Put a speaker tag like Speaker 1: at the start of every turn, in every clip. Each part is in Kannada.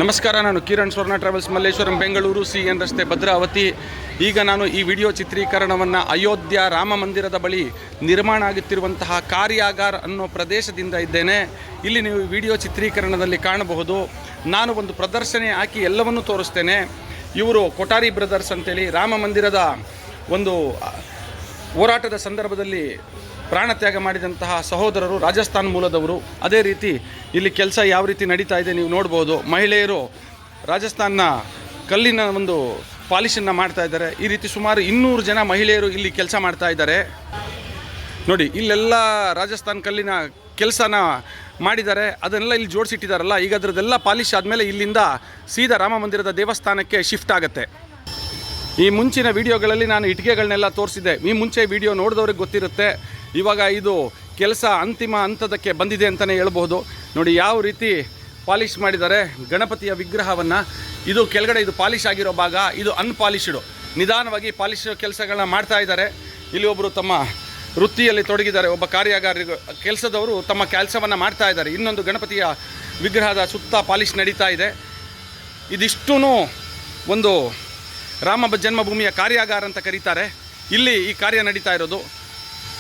Speaker 1: ನಮಸ್ಕಾರ, ನಾನು ಕಿರಣ್ ಸ್ವರ್ಣ ಟ್ರಾವೆಲ್ಸ್ ಮಲ್ಲೇಶ್ವರಂ ಬೆಂಗಳೂರು CN ರಸ್ತೆ ಭದ್ರಾವತಿ. ಈಗ ನಾನು ಈ ವಿಡಿಯೋ ಚಿತ್ರೀಕರಣವನ್ನು ಅಯೋಧ್ಯ ರಾಮ ಮಂದಿರದ ಬಳಿ ನಿರ್ಮಾಣ ಆಗುತ್ತಿರುವಂತಹ ಕಾರ್ಯಾಗಾರ ಅನ್ನೋ ಪ್ರದೇಶದಿಂದ ಇದ್ದೇನೆ. ಇಲ್ಲಿ ನೀವು ವಿಡಿಯೋ ಚಿತ್ರೀಕರಣದಲ್ಲಿ ಕಾಣಬಹುದು. ನಾನು ಒಂದು ಪ್ರದರ್ಶನ ಹಾಕಿ ಎಲ್ಲವನ್ನೂ ತೋರಿಸ್ತೇನೆ. ಇವರು ಕೊಠಾರಿ ಬ್ರದರ್ಸ್ ಅಂತೇಳಿ ರಾಮ ಮಂದಿರದ ಒಂದು ಹೋರಾಟದ ಸಂದರ್ಭದಲ್ಲಿ ಪ್ರಾಣತ್ಯಾಗ ಮಾಡಿದಂತಹ ಸಹೋದರರು, ರಾಜಸ್ಥಾನ್ ಮೂಲದವರು. ಅದೇ ರೀತಿ ಇಲ್ಲಿ ಕೆಲಸ ಯಾವ ರೀತಿ ನಡೀತಾ ಇದೆ ನೀವು ನೋಡ್ಬೋದು. ಮಹಿಳೆಯರು ರಾಜಸ್ಥಾನ್ನ ಕಲ್ಲಿನ ಒಂದು ಪಾಲಿಶನ್ನು ಮಾಡ್ತಾ ಇದ್ದಾರೆ. ಈ ರೀತಿ ಸುಮಾರು 200 ಜನ ಮಹಿಳೆಯರು ಇಲ್ಲಿ ಕೆಲಸ ಮಾಡ್ತಾ ಇದ್ದಾರೆ. ನೋಡಿ, ಇಲ್ಲೆಲ್ಲ ರಾಜಸ್ಥಾನ್ ಕಲ್ಲಿನ ಕೆಲಸನ ಮಾಡಿದ್ದಾರೆ. ಅದನ್ನೆಲ್ಲ ಇಲ್ಲಿ ಜೋಡಿಸಿಟ್ಟಿದ್ದಾರಲ್ಲ. ಈಗ ಅದರದ್ದೆಲ್ಲ ಪಾಲಿಶ್ ಆದಮೇಲೆ ಇಲ್ಲಿಂದ ಸೀದಾ ರಾಮ ಮಂದಿರದ ದೇವಸ್ಥಾನಕ್ಕೆ ಶಿಫ್ಟ್ ಆಗುತ್ತೆ. ಈ ಮುಂಚಿನ ವಿಡಿಯೋಗಳಲ್ಲಿ ನಾನು ಇಟ್ಟಿಗೆಗಳನ್ನೆಲ್ಲ ತೋರಿಸಿದ್ದೆ. ಈ ಮುಂಚೆ ವಿಡಿಯೋ ನೋಡಿದವ್ರಿಗೆ ಗೊತ್ತಿರುತ್ತೆ. ಇವಾಗ ಇದು ಕೆಲಸ ಅಂತಿಮ ಹಂತದಕ್ಕೆ ಬಂದಿದೆ ಅಂತಲೇ ಹೇಳ್ಬೋದು. ನೋಡಿ ಯಾವ ರೀತಿ ಪಾಲಿಷ್ ಮಾಡಿದ್ದಾರೆ ಗಣಪತಿಯ ವಿಗ್ರಹವನ್ನು. ಇದು ಕೆಳಗಡೆ ಇದು ಪಾಲಿಷ್ ಆಗಿರೋ ಭಾಗ, ಇದು ಅನ್ಪಾಲಿಷ್ಡು. ನಿಧಾನವಾಗಿ ಪಾಲಿಷ್ ಕೆಲಸಗಳನ್ನ ಮಾಡ್ತಾ ಇದ್ದಾರೆ. ಇಲ್ಲಿ ಒಬ್ಬರು ತಮ್ಮ ವೃತ್ತಿಯಲ್ಲಿ ತೊಡಗಿದ್ದಾರೆ. ಒಬ್ಬ ಕಾರ್ಯಾಗಾರ ಕೆಲಸದವರು ತಮ್ಮ ಕೆಲಸವನ್ನು ಮಾಡ್ತಾ ಇದ್ದಾರೆ. ಇನ್ನೊಂದು ಗಣಪತಿಯ ವಿಗ್ರಹದ ಸುತ್ತ ಪಾಲಿಷ್ ನಡೀತಾ ಇದೆ. ಇದಿಷ್ಟೂ ಒಂದು ರಾಮ ಜನ್ಮಭೂಮಿಯ ಕಾರ್ಯಾಗಾರ ಅಂತ ಕರೀತಾರೆ. ಇಲ್ಲಿ ಈ ಕಾರ್ಯ ನಡೀತಾ ಇರೋದು.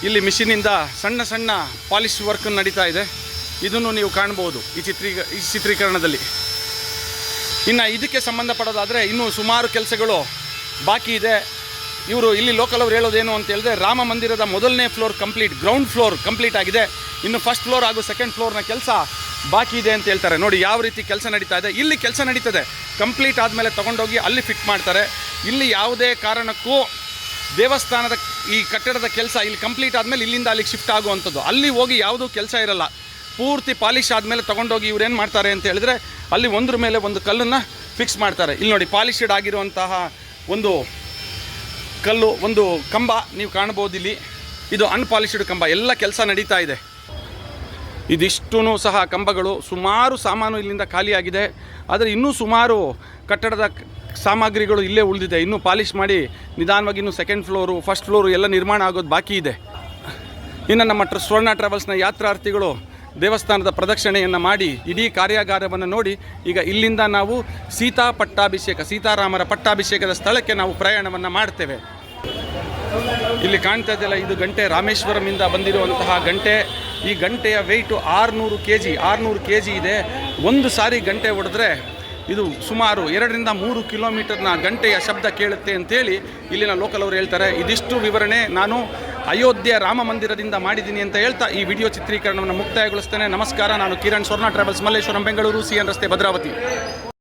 Speaker 1: ಇಲ್ಲಿ ಮಿಷಿನಿಂದ ಸಣ್ಣ ಸಣ್ಣ ಪಾಲಿಶ್ ವರ್ಕ್ ನಡೀತಾ ಇದೆ. ಇದನ್ನು ನೀವು ಕಾಣ್ಬೋದು ಈ ಚಿತ್ರೀಕರಣದಲ್ಲಿ. ಇನ್ನು ಇದಕ್ಕೆ ಸಂಬಂಧಪಡೋದಾದರೆ ಇನ್ನೂ ಸುಮಾರು ಕೆಲಸಗಳು ಬಾಕಿ ಇದೆ. ಇವರು ಇಲ್ಲಿ ಲೋಕಲ್ ಅವರು ಹೇಳೋದೇನು ಅಂತ ಹೇಳಿದ್ರೆ, ರಾಮ ಮಂದಿರದ ಮೊದಲನೇ floor complete, ground floor complete ಆಗಿದೆ. ಇನ್ನು ಫಸ್ಟ್ ಫ್ಲೋರ್ ಹಾಗೂ ಸೆಕೆಂಡ್ ಫ್ಲೋರ್ನ ಕೆಲಸ ಬಾಕಿ ಇದೆ ಅಂತ ಹೇಳ್ತಾರೆ. ನೋಡಿ ಯಾವ ರೀತಿ ಕೆಲಸ ನಡೀತಾ ಇದೆ. ಇಲ್ಲಿ ಕೆಲಸ ನಡೀತದೆ. ಕಂಪ್ಲೀಟ್ ಆದಮೇಲೆ ತೊಗೊಂಡೋಗಿ ಅಲ್ಲಿ ಫಿಟ್ ಮಾಡ್ತಾರೆ. ಇಲ್ಲಿ ಯಾವುದೇ ಕಾರಣಕ್ಕೂ ದೇವಸ್ಥಾನದ ಈ ಕಟ್ಟಡದ ಕೆಲಸ ಇಲ್ಲಿ ಕಂಪ್ಲೀಟ್ ಆದಮೇಲೆ ಇಲ್ಲಿಂದ ಅಲ್ಲಿಗೆ ಶಿಫ್ಟ್ ಆಗುವಂಥದ್ದು. ಅಲ್ಲಿ ಹೋಗಿ ಯಾವುದೂ ಕೆಲಸ ಇರಲ್ಲ. ಪೂರ್ತಿ ಪಾಲಿಷ್ ಆದಮೇಲೆ ತೊಗೊಂಡೋಗಿ ಇವ್ರೇನು ಮಾಡ್ತಾರೆ ಅಂತ ಹೇಳಿದ್ರೆ, ಅಲ್ಲಿ ಒಂದ್ರ ಮೇಲೆ ಒಂದು ಕಲ್ಲನ್ನು ಫಿಕ್ಸ್ ಮಾಡ್ತಾರೆ. ಇಲ್ಲಿ ನೋಡಿ ಪಾಲಿಷಡ್ ಆಗಿರುವಂತಹ ಒಂದು ಕಲ್ಲು, ಒಂದು ಕಂಬ ನೀವು ಕಾಣ್ಬೋದು ಇಲ್ಲಿ. ಇದು ಅನ್ಪಾಲಿಷ್ಡ್ ಕಂಬ. ಎಲ್ಲ ಕೆಲಸ ನಡೀತಾ ಇದೆ. ಇದಿಷ್ಟೂ ಸಹ ಕಂಬಗಳು. ಸುಮಾರು ಸಾಮಾನು ಇಲ್ಲಿಂದ ಖಾಲಿಯಾಗಿದೆ. ಆದರೆ ಇನ್ನೂ ಸುಮಾರು ಕಟ್ಟಡದ ಸಾಮಗ್ರಿಗಳು ಇಲ್ಲೇ ಉಳಿದಿದೆ. ಇನ್ನೂ ಪಾಲಿಷ್ ಮಾಡಿ ನಿಧಾನವಾಗಿ ಇನ್ನೂ ಸೆಕೆಂಡ್ ಫ್ಲೋರು, ಫಸ್ಟ್ ಫ್ಲೋರು ಎಲ್ಲ ನಿರ್ಮಾಣ ಆಗೋದು ಬಾಕಿ ಇದೆ. ಇನ್ನು ನಮ್ಮ ಸ್ವರ್ಣ ಟ್ರಾವೆಲ್ಸ್ನ ಯಾತ್ರಾರ್ಥಿಗಳು ದೇವಸ್ಥಾನದ ಪ್ರದಕ್ಷಿಣೆಯನ್ನು ಮಾಡಿ ಇಡೀ ಕಾರ್ಯಾಗಾರವನ್ನು ನೋಡಿ ಈಗ ಇಲ್ಲಿಂದ ನಾವು ಸೀತಾರಾಮರ ಪಟ್ಟಾಭಿಷೇಕದ ಸ್ಥಳಕ್ಕೆ ನಾವು ಪ್ರಯಾಣವನ್ನು ಮಾಡ್ತೇವೆ. ಇಲ್ಲಿ ಕಾಣ್ತಾ ಇದೆಯಲ್ಲ, ಇದು ಗಂಟೆ ರಾಮೇಶ್ವರಮಿಂದ ಬಂದಿರುವಂತಹ ಗಂಟೆ. ಈ ಗಂಟೆಯ ವೆಯ್ಟು 600 kg ಇದೆ. ಒಂದು ಸಾರಿ ಗಂಟೆ ಹೊಡೆದ್ರೆ ಇದು ಸುಮಾರು 2ರಿಂದ 3 ಕಿಲೋಮೀಟರ್ನ ಗಂಟೆಯ ಶಬ್ದ ಕೇಳುತ್ತೆ ಅಂತೇಳಿ ಇಲ್ಲಿನ ಲೋಕಲ್ ಅವರು ಹೇಳ್ತಾರೆ. ಇದಿಷ್ಟು ವಿವರಣೆ ನಾನು ಅಯೋಧ್ಯೆ ರಾಮ ಮಂದಿರದಿಂದ ಮಾಡಿದ್ದೀನಿ ಅಂತ ಹೇಳ್ತಾ ಈ ವಿಡಿಯೋ ಚಿತ್ರೀಕರಣವನ್ನು ಮುಕ್ತಾಯಗೊಳಿಸ್ತೇನೆ. ನಮಸ್ಕಾರ, ನಾನು ಕಿರಣ್ ಸ್ವರ್ಣ ಟ್ರಾವೆಲ್ಸ್ ಮಲ್ಲೇಶ್ವರಂ ಬೆಂಗಳೂರು CN ರಸ್ತೆ ಭದ್ರಾವತಿ.